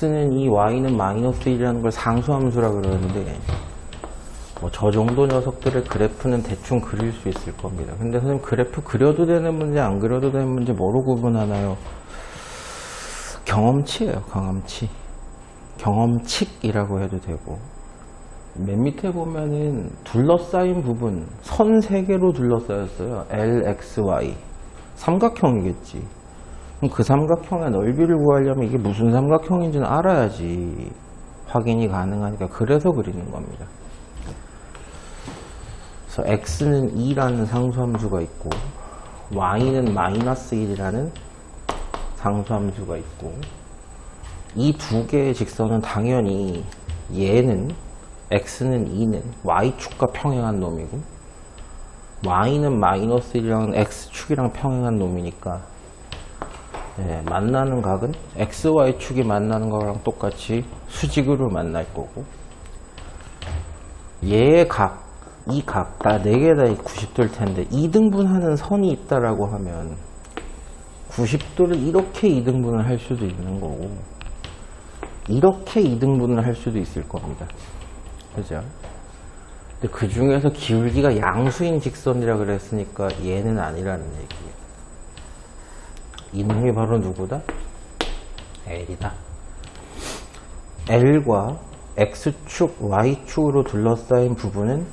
x는 2, y는 마이너스 1이라는 걸 상수함수라 그러는데 뭐 저 정도 녀석들의 그래프는 대충 그릴 수 있을 겁니다. 근데 선생님 그래프 그려도 되는 문제 안 그려도 되는 문제 뭐로 구분하나요? 경험치예요. 경험치. 경험칙이라고 해도 되고 맨 밑에 보면은 둘러싸인 부분 선 3개로 둘러싸였어요. L, X, Y 삼각형이겠지. 그럼 그 삼각형의 넓이를 구하려면 이게 무슨 삼각형인지는 알아야지 확인이 가능하니까 그래서 그리는 겁니다. 그래서 X는 2라는 상수함수가 있고 Y는 마이너스 1이라는 상수함수가 있고 이 두 개의 직선은 당연히 얘는 x는 2는 y축과 평행한 놈이고 y는 마이너스 1이랑 x축이랑 평행한 놈이니까 만나는 각은 xy축이 만나는 거랑 똑같이 수직으로 만날 거고 얘의 각, 이 각 다 4개 다 90도일 텐데 2등분하는 선이 있다라고 하면 90도를 이렇게 2등분을 할 수도 있는 거고 이렇게 2등분을 할 수도 있을 겁니다. 그죠? 근데 그 중에서 기울기가 양수인 직선이라 그랬으니까 얘는 아니라는 얘기예요. 이 놈이 바로 누구다? L이다. L과 X축, Y축으로 둘러싸인 부분은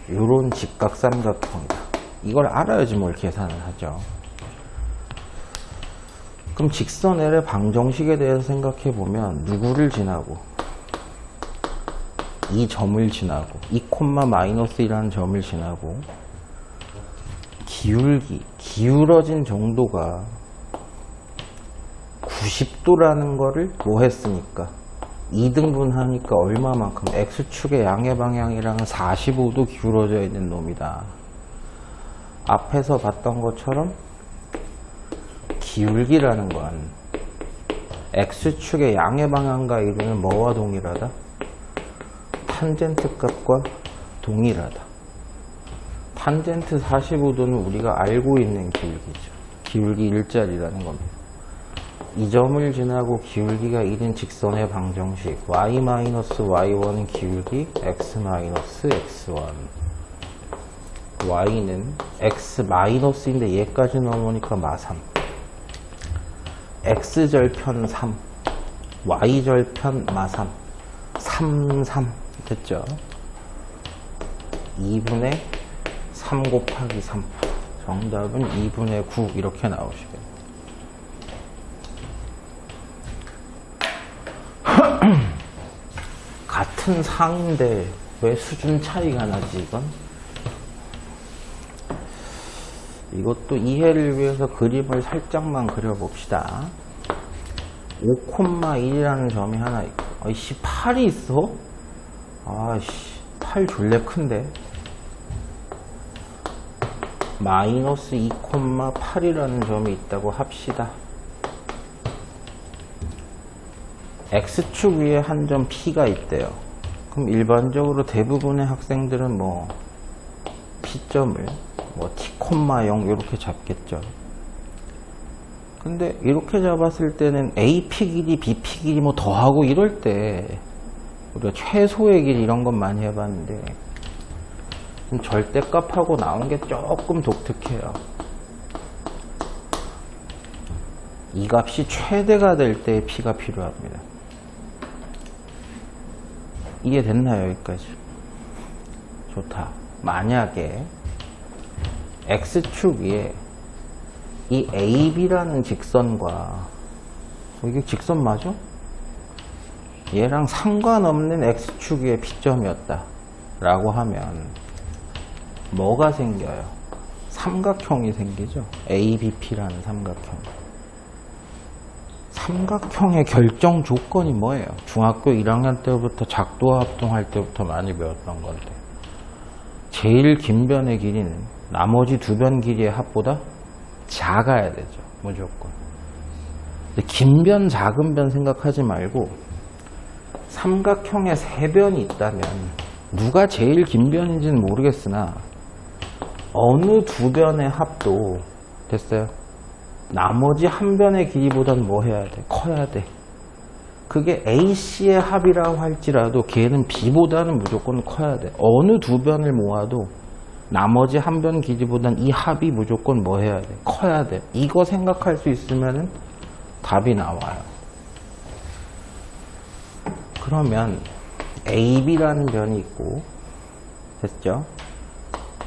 이런 직각삼각형이다. 이걸 알아야지 뭘 계산을 하죠. 그럼 직선 L의 방정식에 대해서 생각해 보면 누구를 지나고 이 점을 지나고 2, 마이너스 1이라는 점을 지나고 기울기, 기울어진 정도가 90도라는 거를 뭐 했으니까 2등분 하니까 얼마만큼 X축의 양의 방향이랑은 45도 기울어져 있는 놈이다. 앞에서 봤던 것처럼 기울기라는 건 X축의 양의 방향과 이르는 뭐와 동일하다? 탄젠트 값과 동일하다. 탄젠트 45도는 우리가 알고 있는 기울기죠. 기울기 일자리라는 겁니다. 이 점을 지나고 기울기가 1인 직선의 방정식 y-y1은 기울기 x-x1 y는 x-인데 얘까지 넘으니까 마3 x절편 3 y절편 마3 3 됐죠? 2분의 3 곱하기 3 정답은 2분의 9 이렇게 나오시겠네요. 같은 상인데 왜 수준 차이가 나지 이건? 이것도 이해를 위해서 그림을 살짝만 그려봅시다. 5,1이라는 점이 하나 있고 아이씨 8이 있어? 아이씨 8 졸래 큰데 마이너스 2,8이라는 점이 있다고 합시다. X축 위에 한 점 P가 있대요. 그럼 일반적으로 대부분의 학생들은 뭐 P점을 뭐 T,0 이렇게 잡겠죠. 근데 이렇게 잡았을 때는 AP 길이, BP 길이 뭐 더하고 이럴 때 우리가 최소의 길 이런 건 많이 해봤는데 절대값하고 나온 게 조금 독특해요. 이 값이 최대가 될 때 P가 필요합니다. 이해됐나요? 여기까지? 좋다. 만약에 X축 위에 이 AB라는 직선과 이게 직선 맞아? 얘랑 상관없는 X축 위에 P점이었다 라고 하면 뭐가 생겨요? 삼각형이 생기죠. ABP라는 삼각형. 삼각형의 결정 조건이 뭐예요? 중학교 1학년 때부터 작도와 합동할 때부터 많이 배웠던 건데 제일 긴 변의 길이는 나머지 두 변 길이의 합보다 작아야 되죠. 무조건. 근데 긴 변, 작은 변 생각하지 말고 삼각형에 세 변이 있다면 누가 제일 긴 변인지는 모르겠으나 어느 두 변의 합도 됐어요? 나머지 한 변의 길이보다는 뭐 해야 돼? 커야 돼. 그게 AC의 합이라고 할지라도 걔는 B보다는 무조건 커야 돼. 어느 두 변을 모아도 나머지 한 변 길이보단 이 합이 무조건 뭐 해야 돼? 커야 돼. 이거 생각할 수 있으면은 답이 나와요. 그러면 AB라는 변이 있고, 됐죠?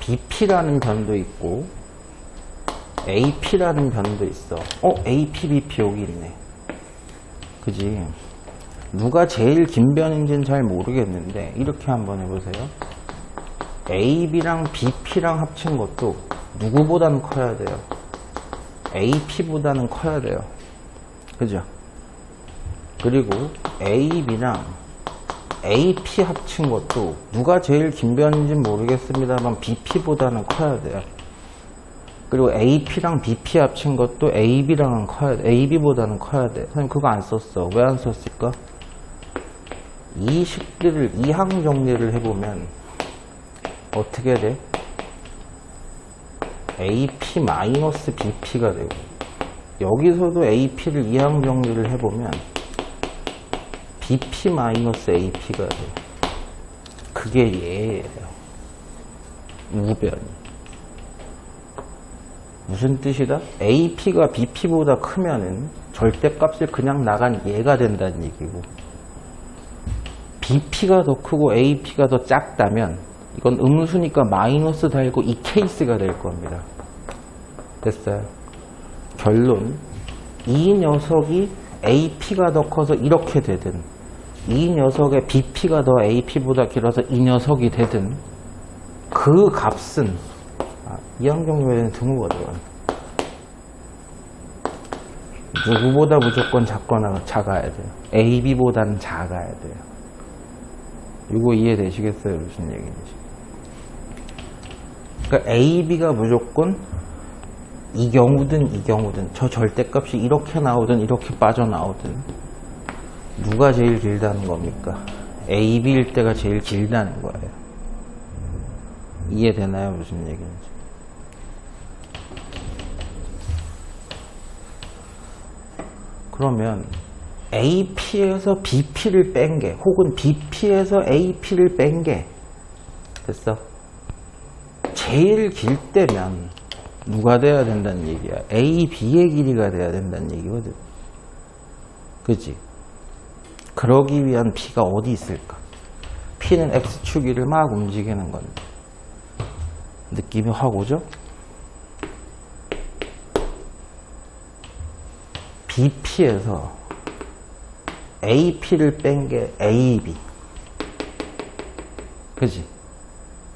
BP라는 변도 있고, AP라는 변도 있어. AP, BP 여기 있네. 그지? 누가 제일 긴 변인지는 잘 모르겠는데 이렇게 한번 해보세요. AB랑 BP랑 합친 것도 누구보다는 커야 돼요? AP보다는 커야 돼요. 그죠? 그리고 AB랑 AP 합친 것도 누가 제일 긴 변인지는 모르겠습니다만 BP보다는 커야 돼요. 그리고 AP랑 BP 합친 것도 AB랑은 커야 돼. AB보다는 커야 돼. 선생님 그거 안 썼어. 왜 안 썼을까? 이 식들을 이항 정리를 해보면 어떻게 돼? AP-BP가 되고, 여기서도 AP를 이항 정리를 해보면 BP-AP가 돼. 그게 얘예요. 우변이. 무슨 뜻이다? AP가 BP보다 크면은 절대값을 그냥 나간 얘가 된다는 얘기고, BP가 더 크고 AP가 더 작다면 이건 음수니까 마이너스 달고 이 케이스가 될 겁니다. 됐어요? 결론, 이 녀석이 AP가 더 커서 이렇게 되든, 이 녀석의 BP가 더 AP보다 길어서 이 녀석이 되든, 그 값은 이항정리에는 드물거든. 누구보다 무조건 작거나 작아야 돼요. AB보다는 작아야 돼요. 이거 이해되시겠어요? 무슨 얘기인지. 그러니까 AB가 무조건 이 경우든 저 절대값이 이렇게 나오든 이렇게 빠져나오든 누가 제일 길다는 겁니까? AB일 때가 제일 길다는 거예요. 이해되나요? 무슨 얘기인지. 그러면 AP에서 BP를 뺀 게, 혹은 BP에서 AP를 뺀 게, 됐어? 제일 길 때면 누가 돼야 된다는 얘기야? AB의 길이가 돼야 된다는 얘기거든. 그치? 그러기 위한 P가 어디 있을까? P는 X축 위를 막 움직이는 건데. 느낌이 확 오죠? BP에서 AP를 뺀 게 AB. 그치?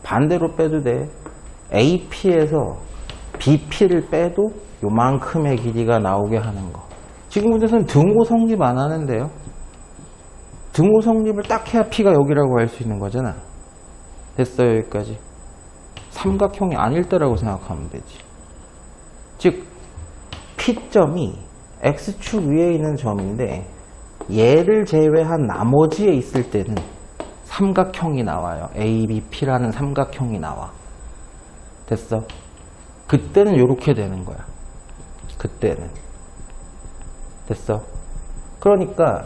반대로 빼도 돼. AP에서 BP를 빼도 요만큼의 길이가 나오게 하는 거. 지금 문제는 등호 성립 안 하는데요. 등호 성립을 딱 해야 P가 여기라고 할 수 있는 거잖아. 됐어요, 여기까지. 삼각형이 아닐 때라고 생각하면 되지. 즉, P점이 X축 위에 있는 점인데 얘를 제외한 나머지에 있을 때는 삼각형이 나와요. ABP라는 삼각형이 나와. 됐어? 그때는 이렇게 되는 거야. 그때는. 됐어? 그러니까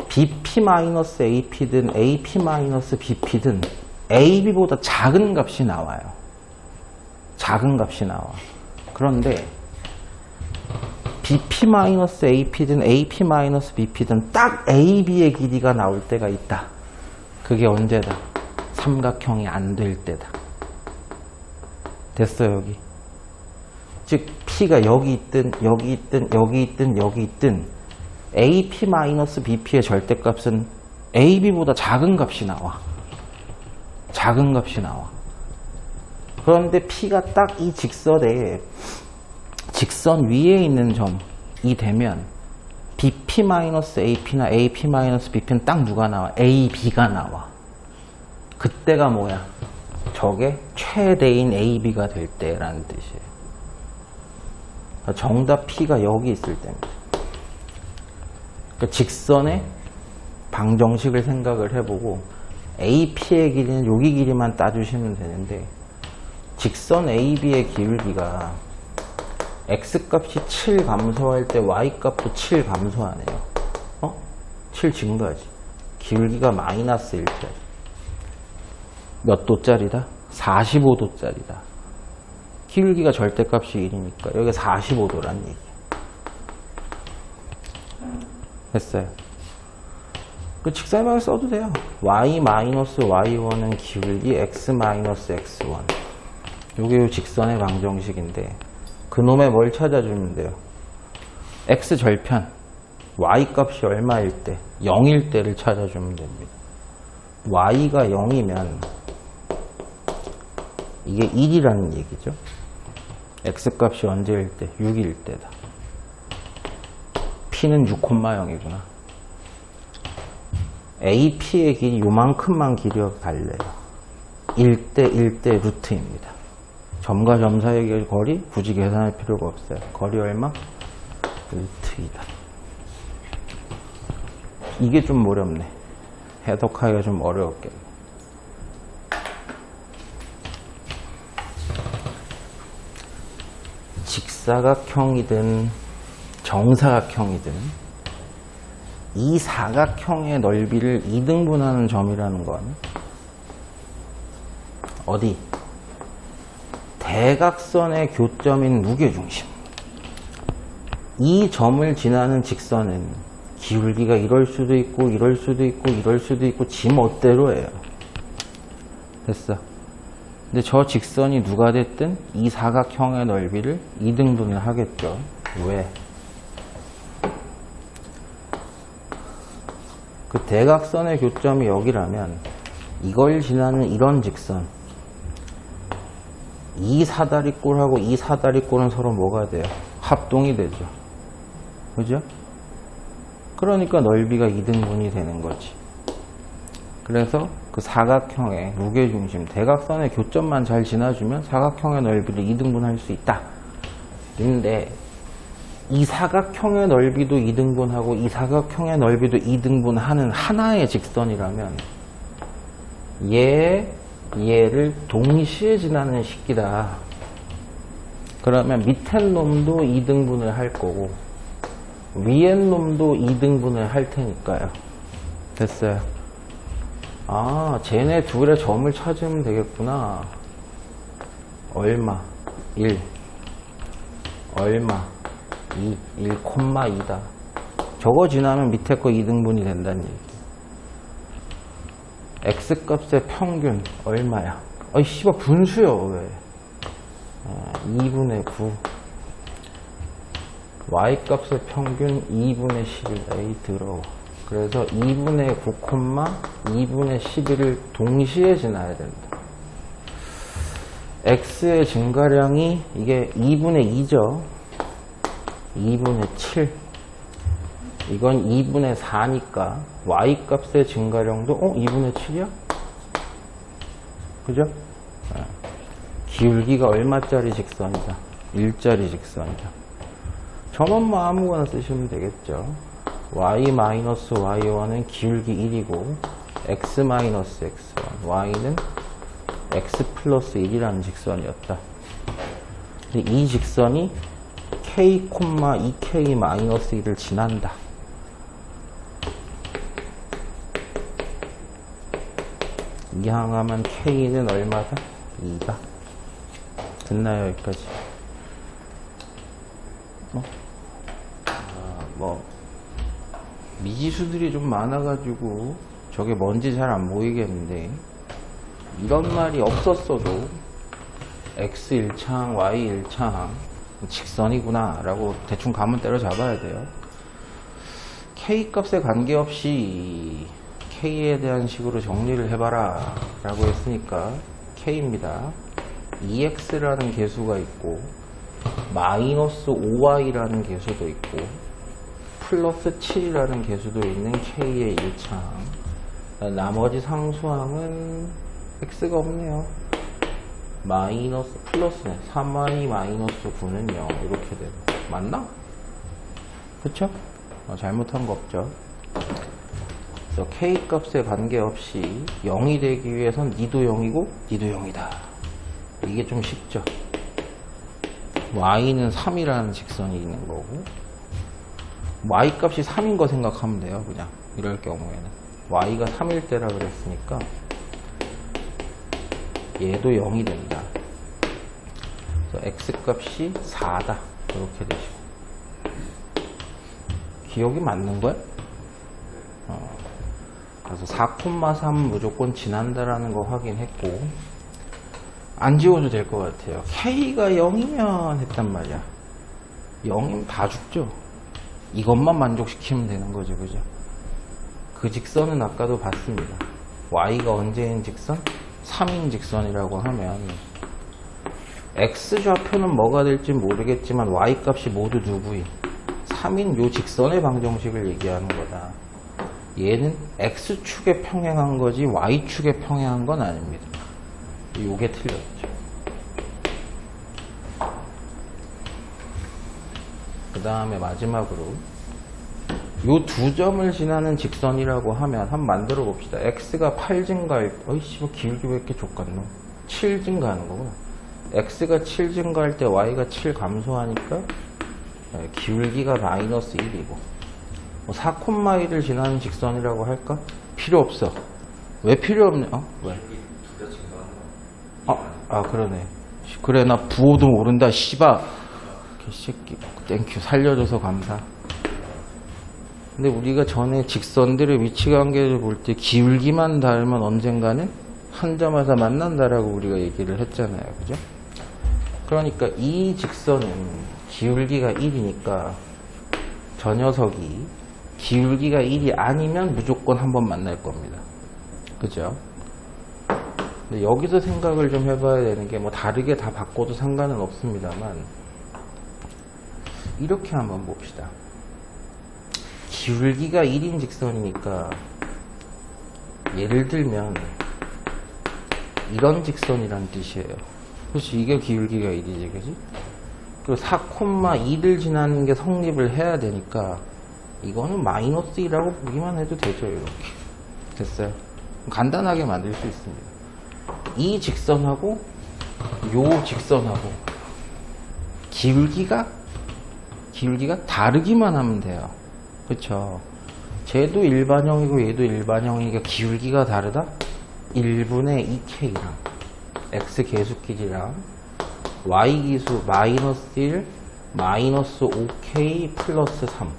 BP-AP든 AP-BP든 AB보다 작은 값이 나와요. 작은 값이 나와. 그런데 BP-AP든 AP-BP든 딱 AB의 길이가 나올 때가 있다. 그게 언제다? 삼각형이 안 될 때다. 됐어, 여기. 즉 P가 여기 있든 여기 있든 여기 있든 여기 있든 AP-BP의 절대값은 AB보다 작은 값이 나와. 작은 값이 나와. 그런데 P가 딱 이 직선에 직선 위에 있는 점이 되면 BP-AP나 AP-BP는 딱 누가 나와? AB가 나와. 그때가 뭐야? 저게 최대인 AB가 될 때라는 뜻이에요. 정답 P가 여기 있을 때입니다. 그러니까 직선의 방정식을 생각을 해보고 AP의 길이는 여기 길이만 따주시면 되는데, 직선 AB의 기울기가 X값이 7 감소할 때 Y값도 7 감소하네요. 7 증가지. 기울기가 마이너스 1짜리. 몇 도짜리다? 45도짜리다. 기울기가 절대값이 1이니까 여기 45도란 얘기. 됐어요. 그 직사방을 써도 돼요. y-y1은 기울기 x-x1. 요게 직선의 방정식인데 그놈의 뭘 찾아주면 돼요? x 절편 y 값이 얼마일 때? 0일 때를 찾아주면 됩니다. y가 0이면 이게 1이라는 얘기죠. x 값이 언제일 때? 6일 때다. p는 6,0이구나. AP의 길이 요만큼만 길이가 달래요. 1대 1대 루트입니다. 점과 점 사이의 거리 굳이 계산할 필요가 없어요. 거리 얼마? 루트이다. 이게 좀 어렵네. 해석하기가 좀 어려웠겠네. 직사각형이든 정사각형이든 이 사각형의 넓이를 2등분하는 점이라는 건 어디? 대각선의 교점인 무게중심. 이 점을 지나는 직선은 기울기가 이럴 수도 있고 이럴 수도 있고 이럴 수도 있고 지 멋대로예요. 됐어. 근데 저 직선이 누가 됐든 이 사각형의 넓이를 2등분을 하겠죠. 왜? 그 대각선의 교점이 여기라면 이걸 지나는 이런 직선, 이 사다리꼴하고 이 사다리꼴은 서로 뭐가 돼요? 합동이 되죠. 그죠? 그러니까 넓이가 2등분이 되는 거지. 그래서 그 사각형의 무게중심, 대각선의 교점만 잘 지나주면 사각형의 넓이를 2등분할 수 있다. 근데 이 사각형의 넓이도 2등분하고 이 사각형의 넓이도 2등분하는 하나의 직선이라면 얘를 동시에 지나는 식기다. 그러면 밑에 놈도 2등분을 할 거고 위에 놈도 2등분을 할 테니까요. 됐어요. 아, 쟤네 둘의 점을 찾으면 되겠구나. 얼마? 1. 얼마? 2. 1,2다. 저거 지나면 밑에 거 2등분이 된다는 얘기. x값의 평균 얼마야? 아이 씨발 분수요 왜? 2분의 9. y값의 평균 2분의 11. 에이 더러워. 그래서 2분의 9, 2분의 11을 동시에 지나야 된다. x의 증가량이 이게 2분의 2죠. 2분의 7. 이건 2분의 4니까 y값의 증가량도 2분의 7이야? 그죠? 기울기가 얼마짜리 직선이다? 1짜리 직선이다. 저만 뭐 아무거나 쓰시면 되겠죠. y-y1은 기울기 1이고 x-x1 y는 x 플러스 1이라는 직선이었다. 근데 이 직선이 k, 2k-1을 지난다. 이 항하면 k는 얼마다? 2다. 됐나요 여기까지? 미지수들이 좀 많아가지고 저게 뭔지 잘 안 보이겠는데 이런 말이 없었어도 x 1창, y 1창 직선이구나 라고 대충 감은 때려 잡아야 돼요. k 값에 관계없이 k에 대한 식으로 정리를 해봐라 라고 했으니까 k입니다. 2x라는 계수가 있고 마이너스 5y라는 계수도 있고 플러스 7이라는 계수도 있는 k의 1창. 나머지 상수항은 x가 없네요. 마이너스 플러스네. 3y 마이너스 9는 0 이렇게 되고 맞나? 그쵸? 잘못한 거 없죠. 그래서 k 값에 관계없이 0이 되기 위해선 니도 0이고 니도 0이다. 이게 좀 쉽죠. y는 3이라는 직선이 있는 거고 y 값이 3인 거 생각하면 돼요. 그냥 이럴 경우에는 y가 3일 때라 그랬으니까 얘도 0이 된다. 그래서 x값이 4다. 이렇게 되시고. 기억이 맞는 거야? 그래서 4,3 무조건 지난다라는 거 확인했고, 안 지워도 될 것 같아요. k가 0이면 했단 말이야. 0이면 다 죽죠. 이것만 만족시키면 되는 거죠, 그죠? 그 직선은 아까도 봤습니다. y가 언제인 직선? 3인 직선이라고 하면 x좌표는 뭐가 될지 모르겠지만 y값이 모두 누구인 3인 요 직선의 방정식을 얘기하는 거다. 얘는 x축에 평행한 거지 y축에 평행한 건 아닙니다. 요게 틀렸죠. 그 다음에 마지막으로 요 두 점을 지나는 직선이라고 하면 한번 만들어 봅시다. x가 8 증가할 때, 어이씨, 뭐 기울기 왜 이렇게 족같노? 7 증가하는 거구나. x가 7 증가할 때 y가 7 감소하니까 기울기가 마이너스 1이고, 뭐 4,1을 지나는 직선이라고 할까? 필요 없어. 왜 필요 없냐? 왜? 그러네. 그래, 나 부호도 모른다, 씨바. 개새끼. 땡큐. 살려줘서 감사. 근데 우리가 전에 직선들의 위치 관계를 볼 때 기울기만 닮으면 언젠가는 한 점에서 만난다라고 우리가 얘기를 했잖아요. 그죠? 그러니까 이 직선은 기울기가 1이니까 저 녀석이 기울기가 1이 아니면 무조건 한번 만날 겁니다. 그죠? 근데 여기서 생각을 좀 해봐야 되는 게 뭐 다르게 다 바꿔도 상관은 없습니다만, 이렇게 한번 봅시다. 기울기가 1인 직선이니까 예를 들면 이런 직선이란 뜻이에요. 그렇지, 이게 기울기가 1이지, 그지? 그리고 4,2를 지나는 게 성립을 해야 되니까 이거는 마이너스 2라고 보기만 해도 되죠. 이렇게 됐어요. 간단하게 만들 수 있습니다. 이 직선하고 요 직선하고 기울기가 다르기만 하면 돼요. 그쵸? 쟤도 일반형이고 얘도 일반형이니까 기울기가 다르다? 1분의 2k랑 x 계수기지랑 y 기수 마이너스 1 마이너스 5k 플러스 3,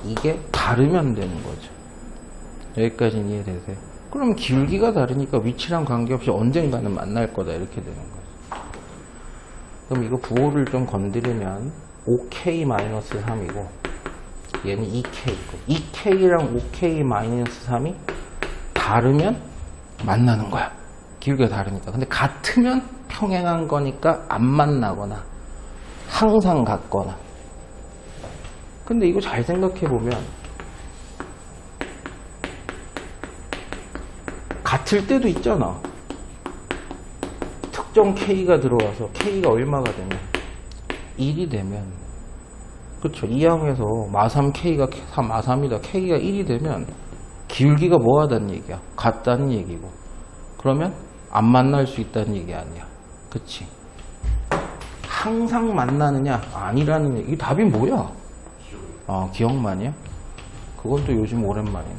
이게 다르면 되는 거죠. 여기까지는 이해되세요? 그럼 기울기가 다르니까 위치랑 관계없이 언젠가는 만날 거다, 이렇게 되는 거죠. 그럼 이거 부호를 좀 건드리면 5k 마이너스 3이고 얘는 2k고, 2k랑 5k 마이너스 3이 다르면 만나는 거야. 기울기가 다르니까. 근데 같으면 평행한 거니까 안 만나거나 항상 같거나. 근데 이거 잘 생각해 보면 같을 때도 있잖아. 특정 k가 들어와서 k가 얼마가 되면 1이 되면, 그쵸, 이항에서 마3k가 마3이다, k가 1이 되면 기울기가 뭐 하다는 얘기야? 같다는 얘기고. 그러면 안 만날 수 있다는 얘기 아니야. 그치? 항상 만나느냐? 아니라는 얘기. 이 답이 뭐야? 기억만이야? 그건 또 요즘 오랜만이네.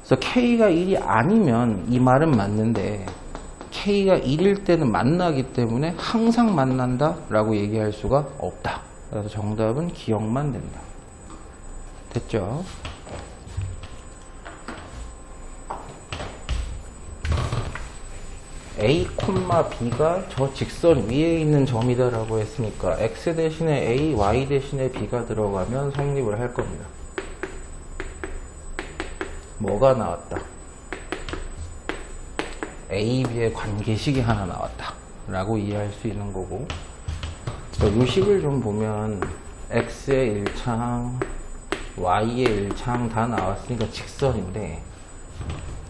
그래서 k가 1이 아니면 이 말은 맞는데, k가 1일 때는 만나기 때문에 항상 만난다 라고 얘기할 수가 없다. 그래서 정답은 기억만 된다. 됐죠? A, B가 저 직선 위에 있는 점이다 라고 했으니까 X 대신에 A, Y 대신에 B가 들어가면 성립을 할 겁니다. 뭐가 나왔다? A, B의 관계식이 하나 나왔다 라고 이해할 수 있는 거고, 이 식을 좀 보면 X의 1창, Y의 1창 다 나왔으니까 직선인데,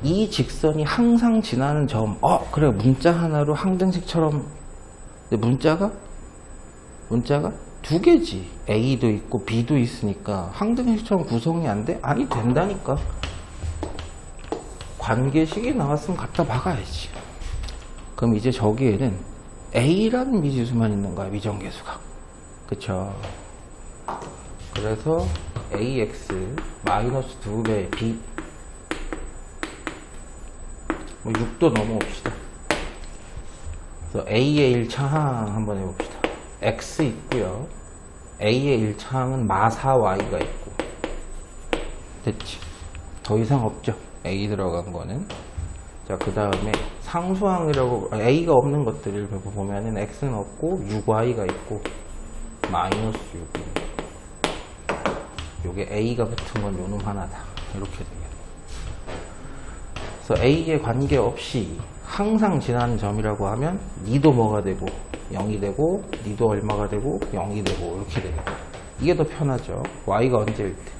이 직선이 항상 지나는 점, 그래, 문자 하나로 항등식처럼. 근데 문자가 두 개지. A도 있고 B도 있으니까 항등식처럼 구성이 안 돼? 아니, 된다니까. 관계식이 나왔으면 갖다 박아야지. 그럼 이제 저기에는 A라는 미지수만 있는 거야, 미정계수가. 그쵸? 그래서 ax 마이너스 2배 b 뭐 6도 넘어옵시다. 그래서 a의 1차항 한번 해봅시다. x 있고요. a의 1차항은 마4y가 있고 됐지. 더 이상 없죠. a 들어간 거는. 자, 그 다음에 상수항이라고 a가 없는 것들을 보면은 x는 없고 6y가 있고 마이너스 6입니다. 요게 a가 붙은 건 요놈 하나다. 이렇게 되겠네. 그래서 a에 관계없이 항상 지나는 점이라고 하면 니도 뭐가 되고 0이 되고 니도 얼마가 되고 0이 되고 이렇게 되겠네. 이게 더 편하죠. y가 언제일 때?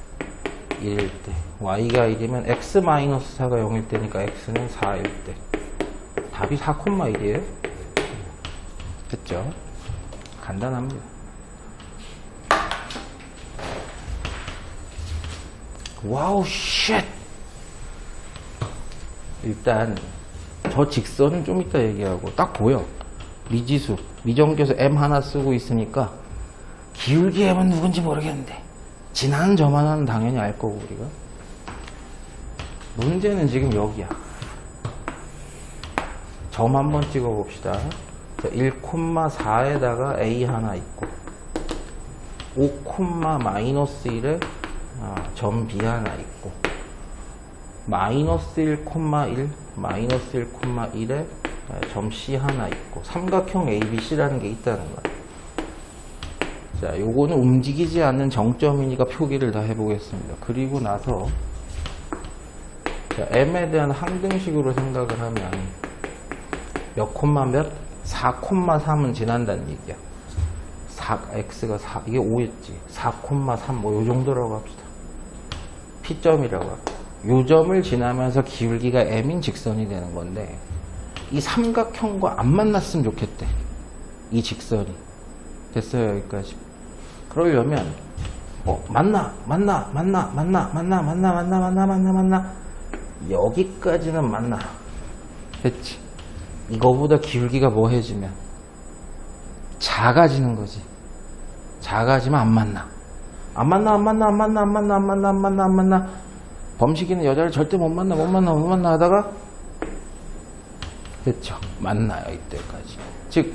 1일 때. y가 1이면 x-4가 0일 때니까 x는 4일 때. 답이 4,1이에요. 됐죠? 간단합니다. 와우 쉣! 일단 저 직선은 좀 이따 얘기하고 딱 보여. 미지수, 미정계수 m 하나 쓰고 있으니까 기울기 m은 누군지 모르겠는데 지나는 점 하나는 당연히 알 거고 우리가. 문제는 지금 여기야. 점 한번 찍어 봅시다. 1,4에다가 a 하나 있고 5,-1에 점 b 하나 있고 마이너스 1,1 마이너스 1,1에 점 c 하나 있고 삼각형 ABC라는 게 있다는 거야. 자, 요거는 움직이지 않는 정점이니까 표기를 다 해보겠습니다. 그리고 나서 자, m에 대한 항등식으로 생각을 하면 몇 콤마 몇? 4,3은 지난다는 얘기야. x가 4, 이게 5였지. 4,3 뭐 요 정도라고 합시다. P점이라고 합니다. 요 점을 지나면서 기울기가 m인 직선이 되는 건데 이 삼각형과 안 만났으면 좋겠대. 이 직선이. 됐어요, 여기까지. 그러려면 만나 여기까지는 만나. 됐지. 이거보다 기울기가 뭐해지면 작아지는 거지. 작아지면 안 만나. 안 만나. 범식이는 여자를 절대 못 만나 하다가 됐죠. 만나요, 이때까지. 즉,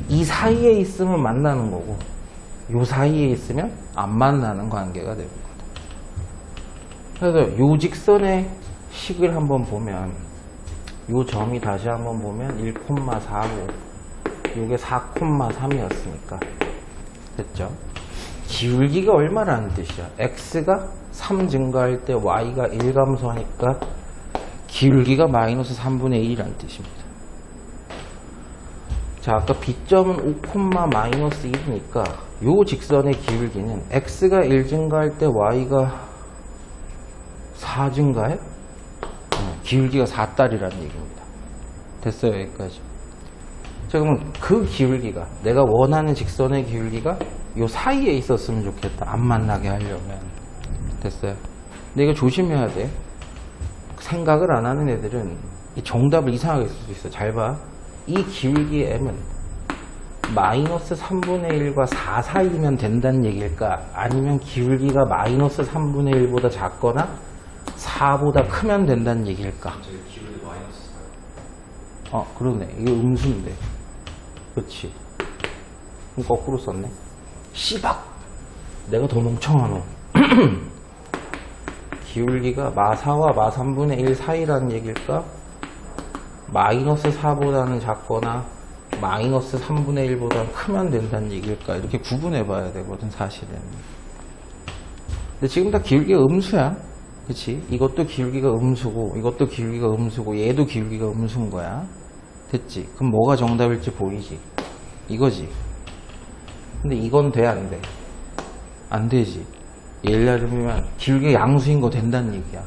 이 사이에 있으면 만나는 거고, 요 사이에 있으면 안 만나는 관계가 되는 거다. 그래서 요 직선의 식을 한번 보면, 요 점이 다시 한번 보면 1,4고, 요게 4,3이었으니까. 됐죠? 기울기가 얼마라는 뜻이야? x가 3 증가할 때 y가 1 감소하니까 기울기가 마이너스 3분의 1이라는 뜻입니다. 자, 아까 B점은 5,-1이니까 요 직선의 기울기는 x가 1 증가할 때 y가 4 증가해? 기울기가 4달이라는 얘기입니다. 됐어요, 여기까지. 자, 그러면 그 기울기가, 내가 원하는 직선의 기울기가 요 사이에 있었으면 좋겠다. 안 만나게 하려면. 됐어요. 근데 이거 조심해야 돼. 생각을 안 하는 애들은 이 정답을 이상하게 쓸 수 있어. 잘 봐. 이 기울기 m은 마이너스 3분의 1과 4 사이면 된다는 얘기일까? 아니면 기울기가 마이너스 3분의 1보다 작거나 4보다 크면 된다는 얘기일까? 기울기 마이너스 4. 그러네. 이게 음수인데. 그렇지. 그럼 거꾸로 썼네. 씨박! 내가 더 멍청하노. 기울기가 마4와 마3분의 1 사이라는 얘기일까? 마이너스 4보다는 작거나 마이너스 3분의 1보다는 크면 된다는 얘기일까? 이렇게 구분해 봐야 되거든, 사실은. 근데 지금 다 기울기가 음수야. 그치? 이것도 기울기가 음수고, 이것도 기울기가 음수고, 얘도 기울기가 음수인 거야. 됐지? 그럼 뭐가 정답일지 보이지? 이거지. 근데 이건 돼, 안 돼? 안 되지. 예를 들면 기울기가 양수인 거 된다는 얘기야.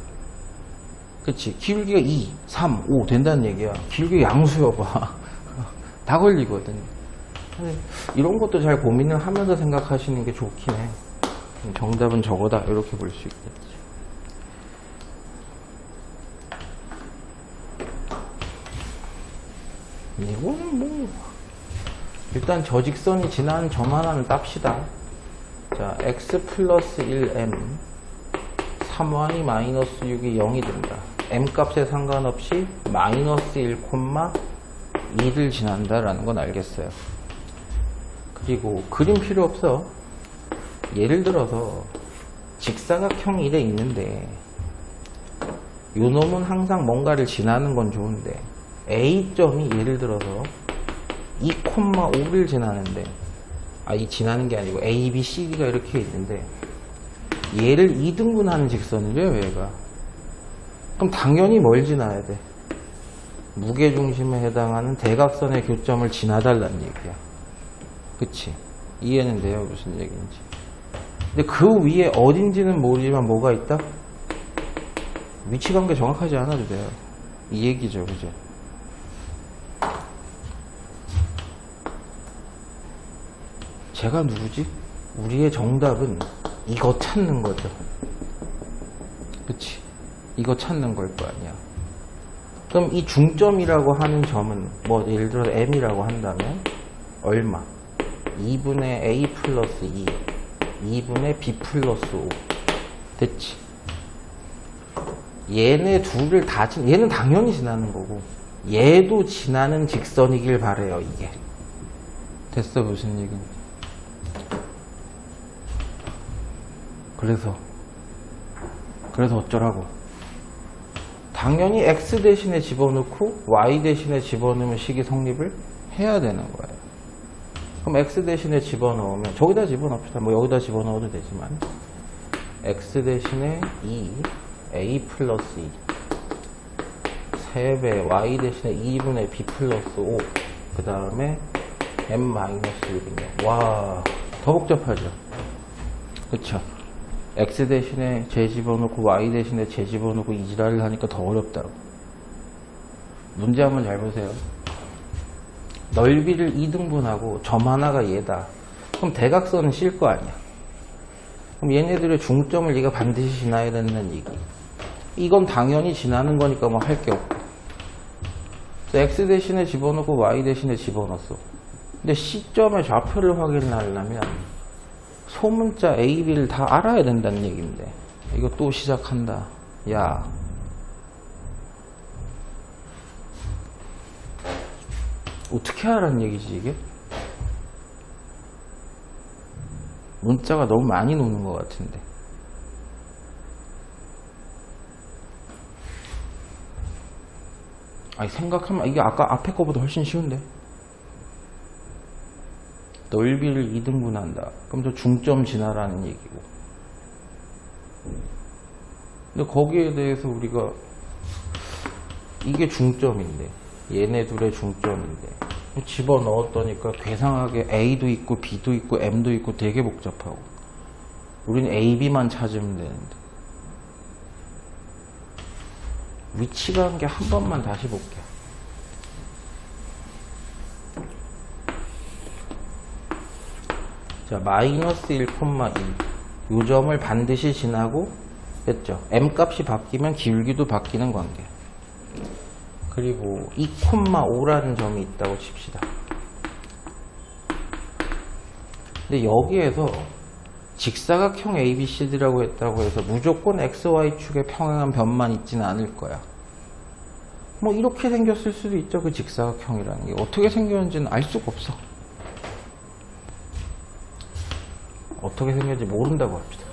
그치? 기울기가 2, 3, 5 된다는 얘기야. 기울기가 양수여봐. 다 걸리거든. 이런 것도 잘 고민을 하면서 생각하시는 게 좋긴 해. 정답은 저거다, 이렇게 볼 수 있겠지. 이거는 뭐 일단 저 직선이 지나는 점 하나는 땁시다. 자, x 플러스 1m 3y 마이너스 6이 0이 된다. m 값에 상관없이 마이너스 1, 2를 지난다라는 건 알겠어요. 그리고 그림 필요 없어. 예를 들어서 직사각형 일에 있는데 요 놈은 항상 뭔가를 지나는 건 좋은데 A점이 예를 들어서 2,5를 지나는데 이 지나는 게 아니고 A, B, C, D가 이렇게 있는데 얘를 2등분하는 직선이래요 얘가. 그럼 당연히 뭘 지나야 돼? 무게중심에 해당하는 대각선의 교점을 지나달라는 얘기야. 그치? 이해는 돼요 무슨 얘기인지. 근데 그 위에 어딘지는 모르지만 뭐가 있다? 위치관계 정확하지 않아도 돼요. 이 얘기죠 그죠? 제가 누구지? 우리의 정답은 이거 찾는 거죠. 그치? 이거 찾는 걸 거 아니야. 그럼 이 중점이라고 하는 점은 뭐 예를 들어 m이라고 한다면 얼마? 2분의 a 플러스 2 2분의 b 플러스 5 됐지? 얘네 둘을 다 얘는 당연히 지나는 거고 얘도 지나는 직선이길 바래요 이게. 됐어 무슨 얘기인지. 그래서 어쩌라고? 당연히 x 대신에 집어넣고 y 대신에 집어넣으면 식이 성립을 해야 되는 거예요. 그럼 x 대신에 집어넣으면 저기다 집어넣읍시다. 뭐 여기다 집어넣어도 되지만 x 대신에 2 a 플러스 2 3배 y 대신에 2분의 b 플러스 5 그 다음에 m 마이너스 6이네요. 와, 더 복잡하죠? 그쵸? x 대신에 j 집어넣고 y 대신에 j 집어넣고 이 지랄을 하니까 더 어렵다고. 문제 한번 잘 보세요. 넓이를 2등분하고 점 하나가 얘다. 그럼 대각선은 실 거 아니야. 그럼 얘네들의 중점을 얘가 반드시 지나야 된다는 얘기. 이건 당연히 지나는 거니까 뭐 할 게 없고. x 대신에 집어넣고 y 대신에 집어넣었어. 근데 C점의 좌표를 확인하려면 소문자 A, B를 다 알아야 된다는 얘기인데 이거 또 시작한다. 야, 어떻게 하라는 얘기지 이게? 문자가 너무 많이 노는 것 같은데. 아니 생각하면 이게 아까 앞에 거보다 훨씬 쉬운데. 넓이를 2등분한다. 그럼 저 중점 지나라는 얘기고. 근데 거기에 대해서 우리가 이게 중점인데 얘네 둘의 중점인데 집어넣었더니까 괴상하게 A도 있고 B도 있고 M도 있고 되게 복잡하고 우리는 A, B만 찾으면 되는데 위치관계 한 번만 다시 볼게요. 자, 마이너스 1,2 요 점을 반드시 지나고 됐죠? M 값이 바뀌면 기울기도 바뀌는 관계. 그리고 2,5라는 점이 있다고 칩시다. 근데 여기에서 직사각형 ABCD라고 했다고 해서 무조건 XY축의 평행한 변만 있지는 않을 거야. 뭐 이렇게 생겼을 수도 있죠. 그 직사각형이라는 게 어떻게 생겼는지는 알 수가 없어. 어떻게 생겼는지 모른다고 합시다.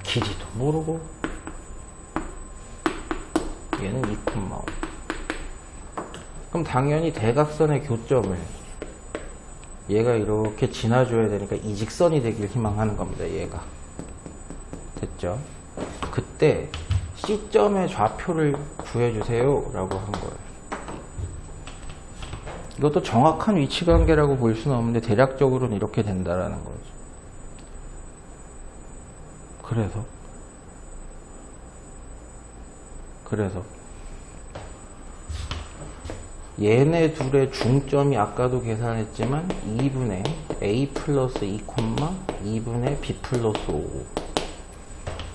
길이도 모르고 얘는 2,5 그럼 당연히 대각선의 교점을 얘가 이렇게 지나줘야 되니까 이 직선이 되길 희망하는 겁니다. 얘가 됐죠? 그때 C점의 좌표를 구해주세요 라고 한 거예요. 이것도 정확한 위치관계라고 볼 수는 없는데 대략적으로는 이렇게 된다라는 거죠. 그래서 얘네 둘의 중점이 아까도 계산했지만 2분의 a 플러스 2, 2분의 b 플러스 5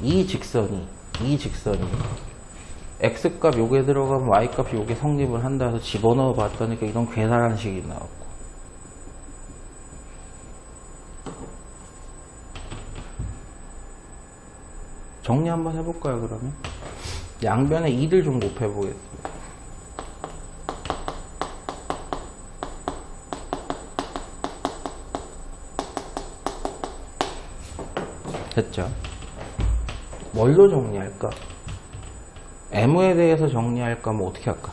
이 직선이 x값 요게 들어가면 y값이 요게 성립을 한다 해서 집어넣어 봤더니까 이런 괴상한 식이 나왔고 정리 한번 해볼까요, 그러면? 양변에 2를 좀 곱해보겠습니다. 됐죠? 뭘로 정리할까? M에 대해서 정리할까? 뭐 어떻게 할까?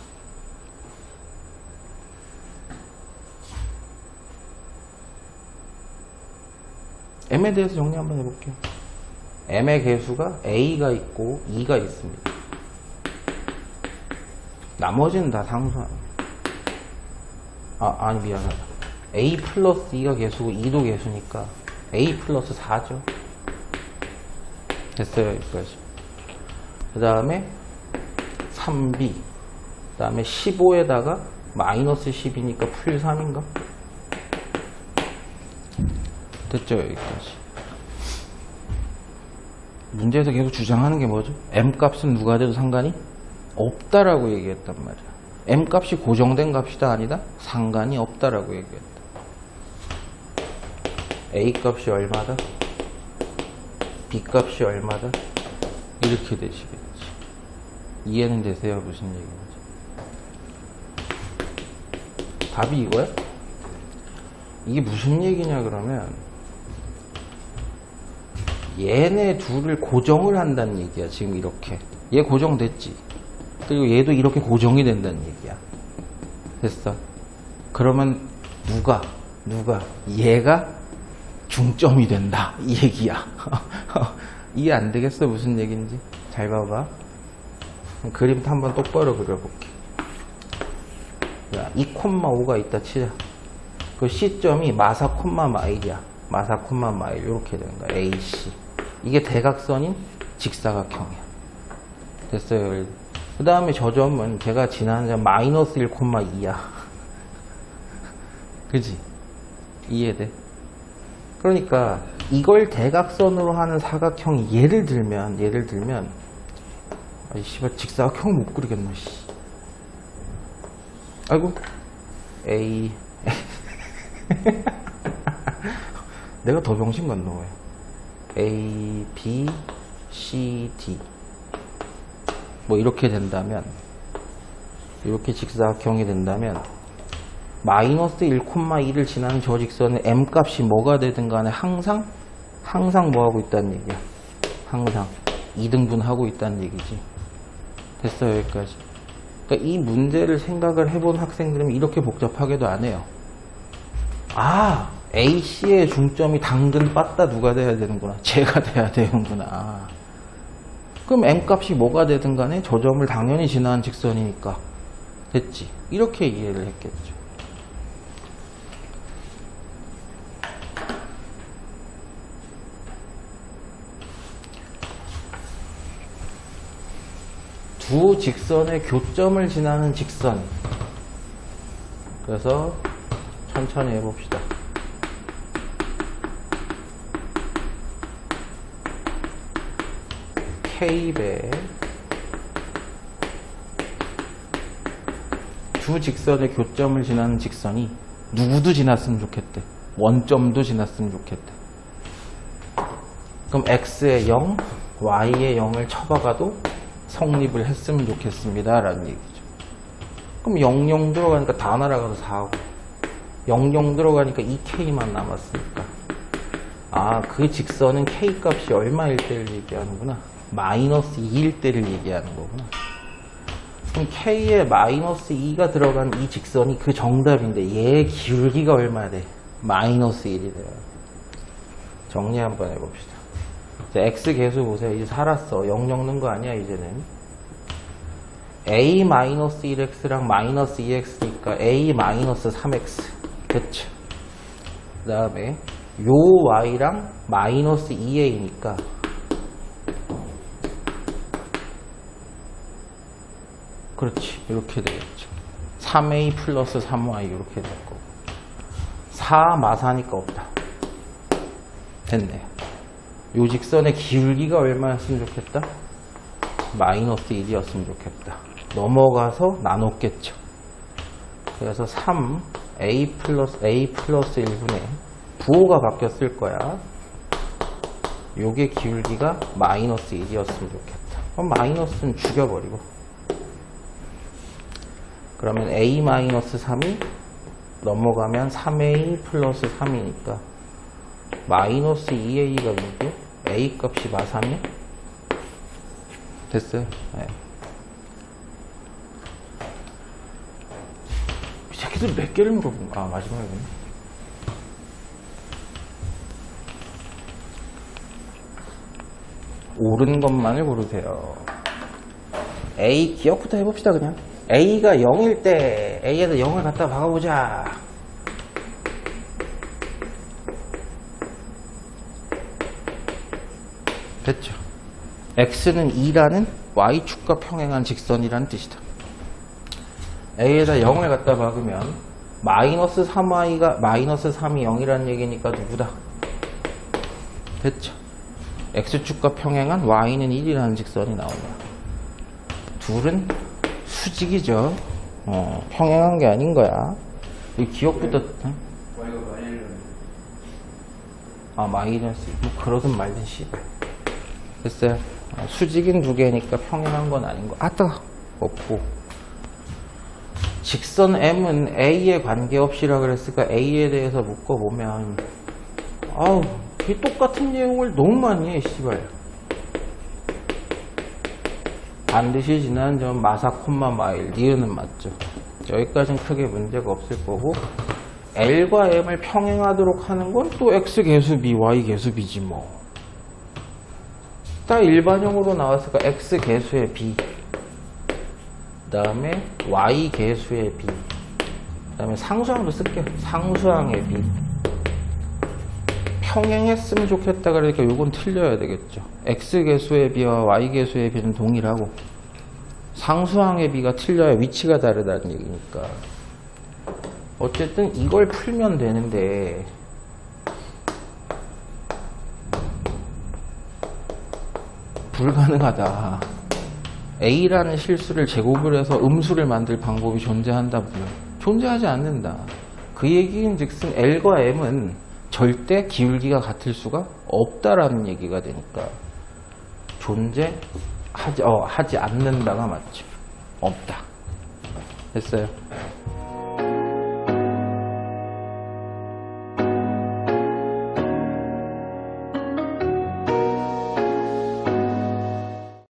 M에 대해서 정리 한번 해볼게요. M의 개수가 A가 있고 E가 있습니다. 나머지는 다 상수합니다. 아니 미안하다. A 플러스 E가 개수고 E도 개수니까 A 플러스 4죠. 됐어요, 여기까지. 그 다음에 3B, 그 다음에 15에다가 마이너스 10이니까 풀 3인가? 됐죠, 여기까지. 문제에서 계속 주장하는 게 뭐죠? M 값은 누가 돼도 상관이 없다라고 얘기했단 말이야. M 값이 고정된 값이다 아니다? 상관이 없다라고 얘기했다. A 값이 얼마다? B 값이 얼마다? 이렇게 되시겠지. 이해는 되세요? 무슨 얘기인지. 답이 이거야? 이게 무슨 얘기냐 그러면 얘네 둘을 고정을 한다는 얘기야. 지금 이렇게 얘 고정됐지. 그리고 얘도 이렇게 고정이 된다는 얘기야. 됐어. 그러면 누가 얘가 중점이 된다 이 얘기야. 이해 안 되겠어? 무슨 얘기인지 잘 봐봐. 그림도 한번 똑바로 그려볼게. 야, 2,5가 있다 치자. 그 C점이 마사 콤마 마일이야. 마사 콤마 마일 이렇게 되는 거야. AC. 이게 대각선인 직사각형이야. 됐어요. 그 다음에 저 점은 제가 지나는 점 마이너스 1,2야. 그지? 이해돼? 그러니까 이걸 대각선으로 하는 사각형이 예를 들면 아이 씨발 직사각형 못 그리겠노 씨. 아이고 A 내가 더 병신 같노. A, B, C, D 뭐 이렇게 된다면, 이렇게 직사각형이 된다면 마이너스 1,2를 지나는 저 직선의 M 값이 뭐가 되든 간에 항상 뭐 하고 있다는 얘기야. 항상 2등분 하고 있다는 얘기지. 됐어요, 여기까지. 그러니까 이 문제를 생각을 해본 학생들은 이렇게 복잡하게도 안 해요. AC의 중점이 당근 빠따 누가 돼야 되는구나. 제가 돼야 되는구나. 그럼 M 값이 뭐가 되든 간에 저 점을 당연히 지나는 직선이니까 됐지. 이렇게 이해를 했겠죠. 두 직선의 교점을 지나는 직선. 그래서 천천히 해봅시다. K배 두 직선의 교점을 지나는 직선이 누구도 지났으면 좋겠대. 원점도 지났으면 좋겠대. 그럼 X에 0, Y에 0을 쳐박아도 성립을 했으면 좋겠습니다 라는 얘기죠. 그럼 00 들어가니까 다 날아가서 4하고 00 들어가니까 2K만 남았으니까 그 직선은 K 값이 얼마일 때를 얘기하는구나. 마이너스 2일 때를 얘기하는 거구나. 그럼 K에 마이너스 2가 들어간 이 직선이 그 정답인데 얘의 기울기가 얼마 돼? 마이너스 1이 돼요. 정리 한번 해봅시다. X 개수 보세요. 이제 살았어. 0 넣는 거 아니야 이제는. A-1X랑 마이너스 2X니까 A-3X 됐죠. 그 다음에 요 Y랑 마이너스 2A니까 그렇지. 이렇게 되겠죠. 3A 플러스 3Y 이렇게 될 거고 4 마사니까 없다. 됐네. 요 직선의 기울기가 얼마였으면 좋겠다? 마이너스 1이었으면 좋겠다. 넘어가서 나눴겠죠. 그래서 3A 플러스 1분의 부호가 바뀌었을 거야. 요게 기울기가 마이너스 1이었으면 좋겠다. 그럼 마이너스는 죽여버리고, 그러면 a-3이 넘어가면 3a 플러스 3이니까 마이너스 2a가 6이요? a 값이 마3이요? 됐어요. 네. 이 새끼들 몇 개를 물어본 거야? 마지막이네. 옳은 것만을 고르세요. A 기억부터 해봅시다. 그냥 A가 0일 때 A에다 0을 갖다 박아보자. 됐죠? X는 2라는 Y축과 평행한 직선이라는 뜻이다. A에다 0을 갖다 박으면 마이너스 3Y가 마이너스 3이 0이라는 얘기니까 누구다? 됐죠? X축과 평행한 Y는 1이라는 직선이 나오네요. 둘은 수직이죠. 평행한 게 아닌 거야. 이 기억부터 마이너스 뭐 그러든 말든 씨발. 됐어요. 수직인 두 개니까 평행한 건 아닌 거. 뜨거. 없고. 직선 M은 A에 관계없이라 그랬으니까 A에 대해서 묶어보면 이 똑같은 내용을 너무 많이 해, 씨발. 반드시 지난 점 마사 콤마 마일 니은은 맞죠. 여기까지는 크게 문제가 없을 거고, L과 M을 평행하도록 하는 건 또 X 개수 B, Y 개수 B지 뭐. 딱 일반형으로 나왔으니까 X 개수의 B, 그 다음에 Y 개수의 B, 그 다음에 상수항도 쓸게요. 상수항의 B. 평행했으면 좋겠다 그러니까 요건 틀려야 되겠죠. X 개수의 B와 Y 개수의 B는 동일하고 상수항의 B가 틀려야 위치가 다르다는 얘기니까. 어쨌든 이걸 풀면 되는데 불가능하다. A라는 실수를 제곱을 해서 음수를 만들 방법이 존재한다고요? 존재하지 않는다. 그 얘기인 즉슨 L과 M은 절대 기울기가 같을 수가 없다라는 얘기가 되니까 존재하지 않는다가 맞죠. 없다. 됐어요.